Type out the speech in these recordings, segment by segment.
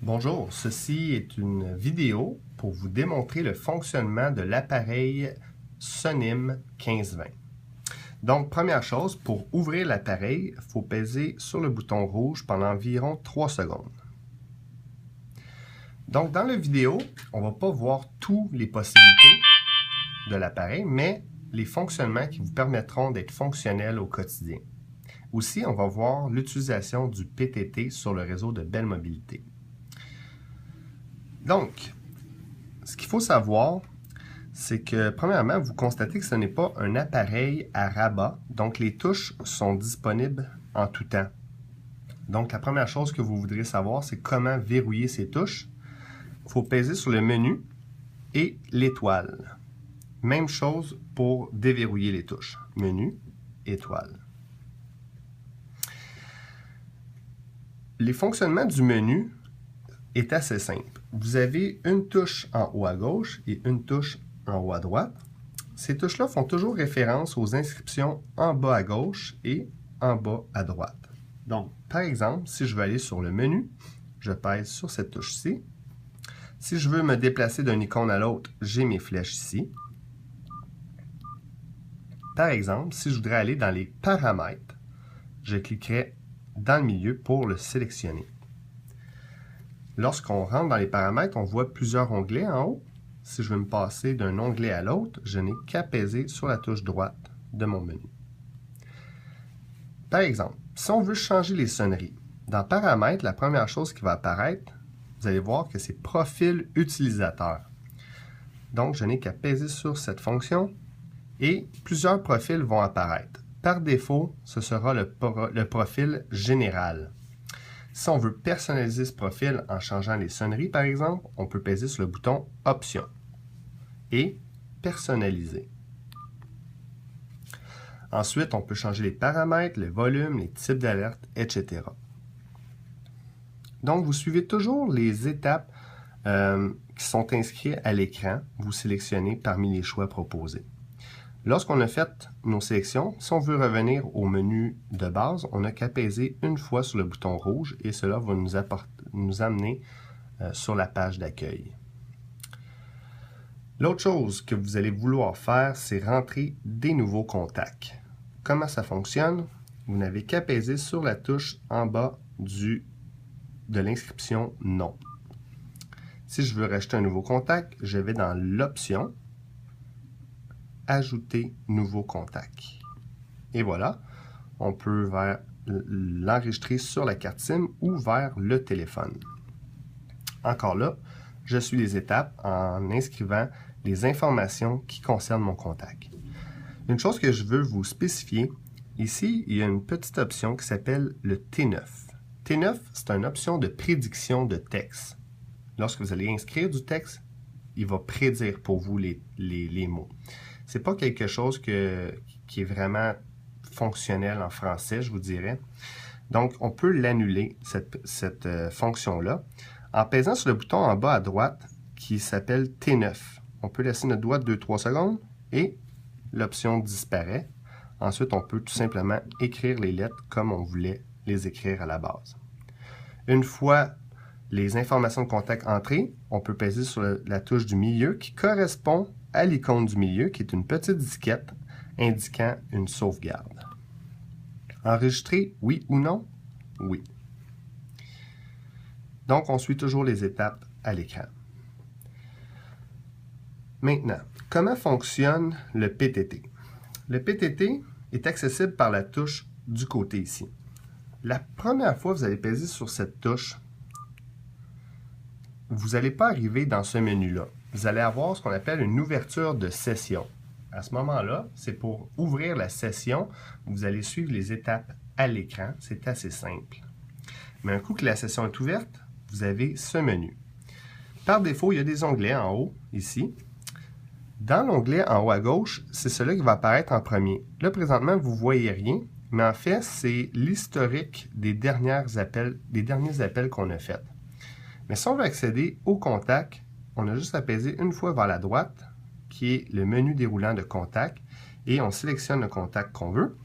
Bonjour, ceci est une vidéo pour vous démontrer le fonctionnement de l'appareil Sonim 1520. Donc, première chose, pour ouvrir l'appareil, il faut peser sur le bouton rouge pendant environ 3 secondes. Donc, dans la vidéo, on ne va pas voir toutes les possibilités de l'appareil, mais les fonctionnements qui vous permettront d'être fonctionnels au quotidien. Aussi, on va voir l'utilisation du PTT sur le réseau de Bell Mobilité. Donc, ce qu'il faut savoir, c'est que, premièrement, vous constatez que ce n'est pas un appareil à rabat, donc les touches sont disponibles en tout temps. Donc, la première chose que vous voudrez savoir, c'est comment verrouiller ces touches. Il faut peser sur le menu et l'étoile. Même chose pour déverrouiller les touches. Menu, étoile. Les fonctionnements du menu est assez simple. Vous avez une touche en haut à gauche et une touche en haut à droite. Ces touches-là font toujours référence aux inscriptions en bas à gauche et en bas à droite. Donc, par exemple, si je veux aller sur le menu, je pèse sur cette touche-ci. Si je veux me déplacer d'une icône à l'autre, j'ai mes flèches ici. Par exemple, si je voudrais aller dans les paramètres, je cliquerai dans le milieu pour le sélectionner. Lorsqu'on rentre dans les paramètres, on voit plusieurs onglets en haut. Si je veux me passer d'un onglet à l'autre, je n'ai qu'à peser sur la touche droite de mon menu. Par exemple, si on veut changer les sonneries, dans Paramètres, la première chose qui va apparaître, vous allez voir que c'est Profil utilisateur. Donc, je n'ai qu'à peser sur cette fonction et plusieurs profils vont apparaître. Par défaut, ce sera le profil général. Si on veut personnaliser ce profil en changeant les sonneries, par exemple, on peut peser sur le bouton Options et Personnaliser. Ensuite, on peut changer les paramètres, le volume, les types d'alerte, etc. Donc, vous suivez toujours les étapes qui sont inscrites à l'écran. Vous sélectionnez parmi les choix proposés. Lorsqu'on a fait nos sélections, si on veut revenir au menu de base, on n'a qu'à peser une fois sur le bouton rouge et cela va nous amener sur la page d'accueil. L'autre chose que vous allez vouloir faire, c'est rentrer des nouveaux contacts. Comment ça fonctionne? Vous n'avez qu'à peser sur la touche en bas de l'inscription « Non ». Si je veux rajouter un nouveau contact, je vais dans l'option « Ajouter nouveau contact ». Et voilà, on peut l'enregistrer sur la carte SIM ou vers le téléphone. Encore là, je suis les étapes en inscrivant les informations qui concernent mon contact. Une chose que je veux vous spécifier, ici, il y a une petite option qui s'appelle le T9. T9, c'est une option de prédiction de texte. Lorsque vous allez inscrire du texte, il va prédire pour vous les mots. Ce n'est pas quelque chose qui est vraiment fonctionnel en français, je vous dirais. Donc, on peut l'annuler, cette fonction-là, en pesant sur le bouton en bas à droite qui s'appelle T9. On peut laisser notre doigt 2-3 secondes et l'option disparaît. Ensuite, on peut tout simplement écrire les lettres comme on voulait les écrire à la base. Une fois les informations de contact entrées, on peut peser sur la touche du milieu qui correspond à l'icône du milieu, qui est une petite disquette indiquant une sauvegarde. Enregistrer, oui ou non? Oui. Donc, on suit toujours les étapes à l'écran. Maintenant, comment fonctionne le PTT? Le PTT est accessible par la touche du côté ici. La première fois que vous allez peser sur cette touche, vous n'allez pas arriver dans ce menu-là. Vous allez avoir ce qu'on appelle une ouverture de session. À ce moment-là, c'est pour ouvrir la session, vous allez suivre les étapes à l'écran. C'est assez simple. Mais un coup que la session est ouverte, vous avez ce menu. Par défaut, il y a des onglets en haut, ici. Dans l'onglet en haut à gauche, c'est celui qui va apparaître en premier. Là, présentement, vous ne voyez rien, mais en fait, c'est l'historique des derniers appels qu'on a faits. Mais si on veut accéder au contact, on a juste à peser une fois vers la droite, qui est le menu déroulant de contact, et on sélectionne le contact qu'on veut.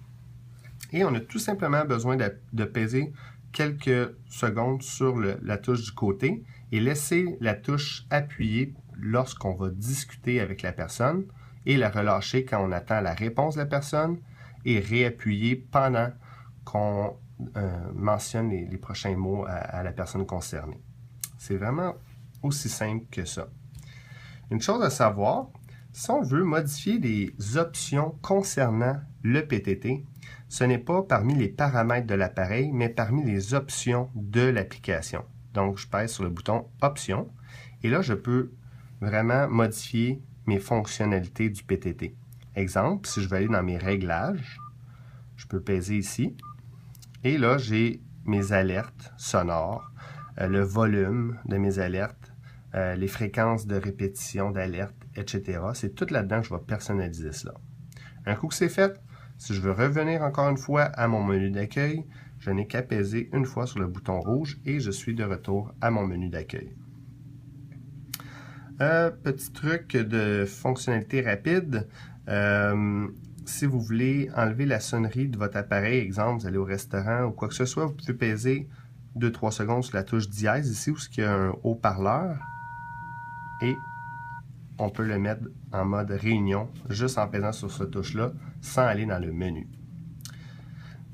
Et on a tout simplement besoin de peser quelques secondes sur la touche du côté et laisser la touche appuyée lorsqu'on va discuter avec la personne et la relâcher quand on attend la réponse de la personne et réappuyer pendant qu'on mentionne les prochains mots à la personne concernée. C'est vraiment aussi simple que ça. Une chose à savoir, si on veut modifier les options concernant le PTT, ce n'est pas parmi les paramètres de l'appareil, mais parmi les options de l'application. Donc, je pèse sur le bouton « Options » et là, je peux vraiment modifier mes fonctionnalités du PTT. Exemple, si je vais aller dans mes réglages, je peux peser ici et là, j'ai mes alertes sonores, le volume de mes alertes, les fréquences de répétition d'alerte, etc. C'est tout là-dedans que je vais personnaliser cela. Un coup que c'est fait, si je veux revenir encore une fois à mon menu d'accueil, je n'ai qu'à peser une fois sur le bouton rouge et je suis de retour à mon menu d'accueil. Petit truc de fonctionnalité rapide. Si vous voulez enlever la sonnerie de votre appareil, exemple, vous allez au restaurant ou quoi que ce soit, vous pouvez peser 2-3 secondes sur la touche dièse ici où il y a un haut-parleur et on peut le mettre en mode réunion juste en pesant sur cette touche-là sans aller dans le menu.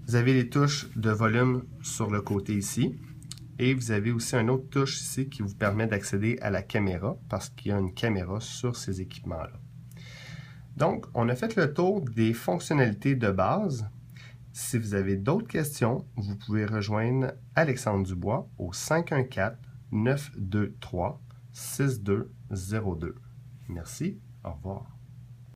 Vous avez les touches de volume sur le côté ici et vous avez aussi une autre touche ici qui vous permet d'accéder à la caméra parce qu'il y a une caméra sur ces équipements-là. Donc, on a fait le tour des fonctionnalités de base. Si vous avez d'autres questions, vous pouvez rejoindre Alexandre Dubois au 514-923-6202. Merci, au revoir.